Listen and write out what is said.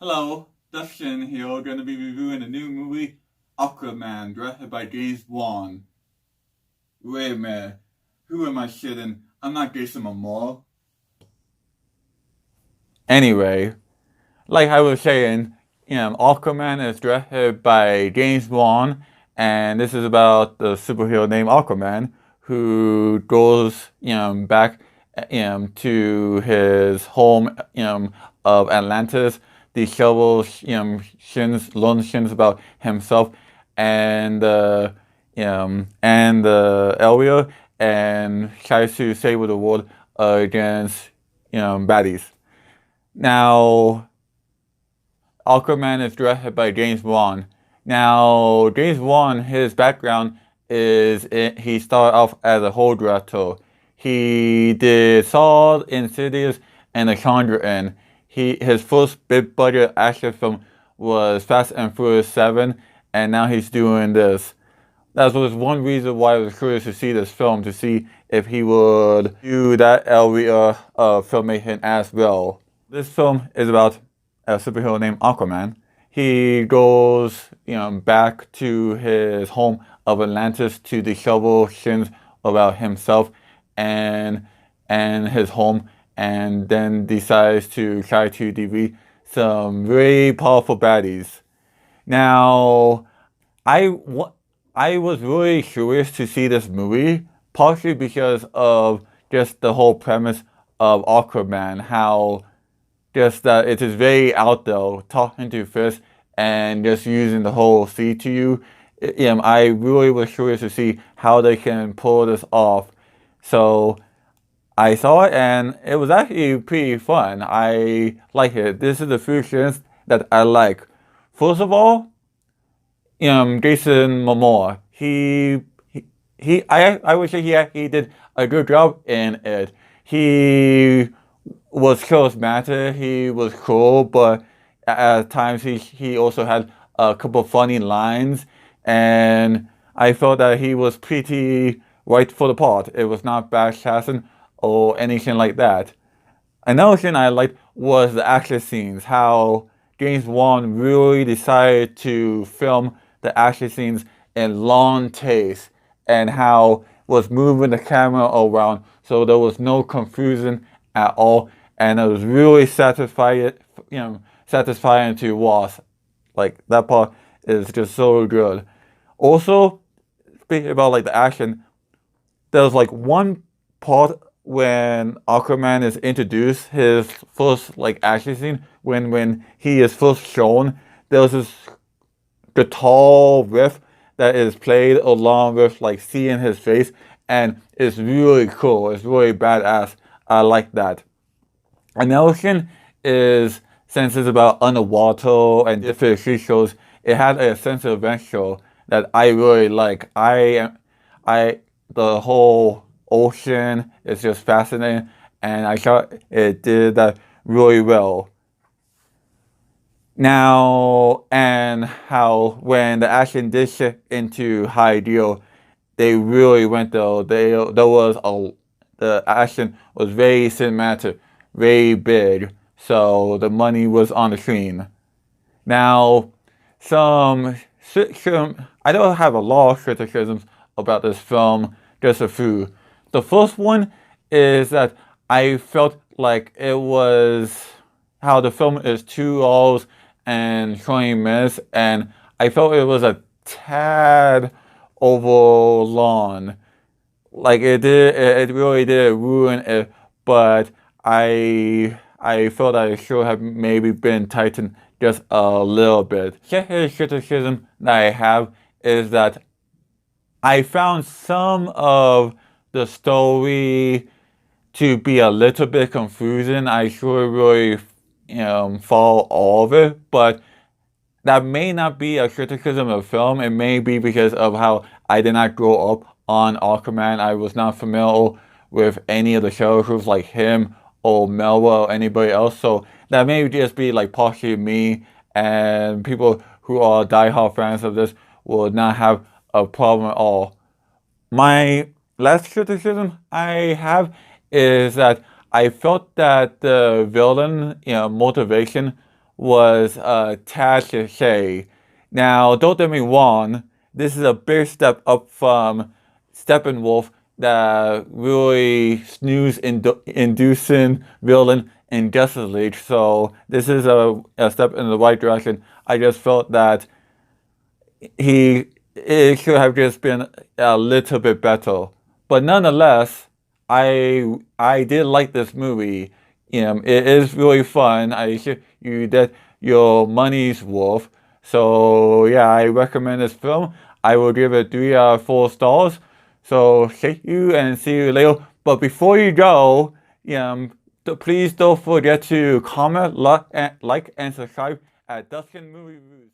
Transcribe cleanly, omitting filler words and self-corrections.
Hello, Dustin here, gonna be reviewing a new movie, Aquaman, directed by James Wan. Wait a minute, who am I kidding? I'm not Jason Momoa. Anyway, like I was saying, Aquaman is directed by James Wan, and this is about the superhero named Aquaman, who goes, back, to his home, of Atlantis, discovers, learns things about himself and the area, and tries to save the world against, baddies. Now, Aquaman is directed by James Wan. Now, James Wan, his background is he started off as a whole director. He did Saw, Insidious, and The Conjuring. His first big budget action film was Fast and Furious 7, and now he's doing this. That was one reason why I was curious to see this film, to see if he would do that area of filmmaking as well. This film is about a superhero named Aquaman. He goes, back to his home of Atlantis to discover things about himself and his home, and then decides to try to defeat some very powerful baddies. Now, I was really curious to see this movie, partially because of just the whole premise of Aquaman, how just that it is very out there, talking to fish and just using the whole sea to you. I really was curious to see how they can pull this off. So I saw it and it was actually pretty fun. I like it. This is the few things that I like. First of all, Jason Momoa. I would say he did a good job in it. He was charismatic, he was cool, but at times he also had a couple funny lines, and I felt that he was pretty right for the part. It was not bad casting or anything like that. Another thing I liked was the action scenes, how James Wan really decided to film the action scenes in long takes, and how was moving the camera around so there was no confusion at all, and it was really satisfying to watch. Like, that part is just so good. Also, speaking about like the action, there's like one part when Aquaman is introduced, his first like action scene, when he is first shown, there's this guitar riff that is played along with like seeing his face, and it's really cool. It's really badass. I like that. Another thing is, since it's about underwater and different creatures, it had a sense of adventure that I really like. The whole ocean is just fascinating, and I thought it did that really well. Now, and how when the action did shift into high deal, they really went there. The action was very cinematic, very big, so the money was on the screen. Now, I don't have a lot of criticisms about this film, just a few. The first one is that I felt like it was how the film is 2 hours and 20 minutes, and I felt it was a tad over long. Like it really did ruin it, but I felt that it should have maybe been tightened just a little bit. Second criticism that I have is that I found some of the story to be a little bit confusing. I should really, follow all of it, but that may not be a criticism of the film. It may be because of how I did not grow up on Aquaman. I was not familiar with any of the characters like him or Melba or anybody else. So that may just be like partially me, and people who are diehard fans of this will not have a problem at all. My last criticism I have is that I felt that the villain, motivation was tad to say. Now, don't get me wrong, this is a big step up from Steppenwolf, that really snooze-inducing villain in Justice League. So this is a step in the right direction. I just felt that it should have just been a little bit better. But nonetheless, I did like this movie. It is really fun. You get your money's worth. So yeah, I recommend this film. I will give it 3 out of 4 stars. So thank you and see you later. But before you go, please don't forget to comment, like, and subscribe at Dustin Movie Reviews.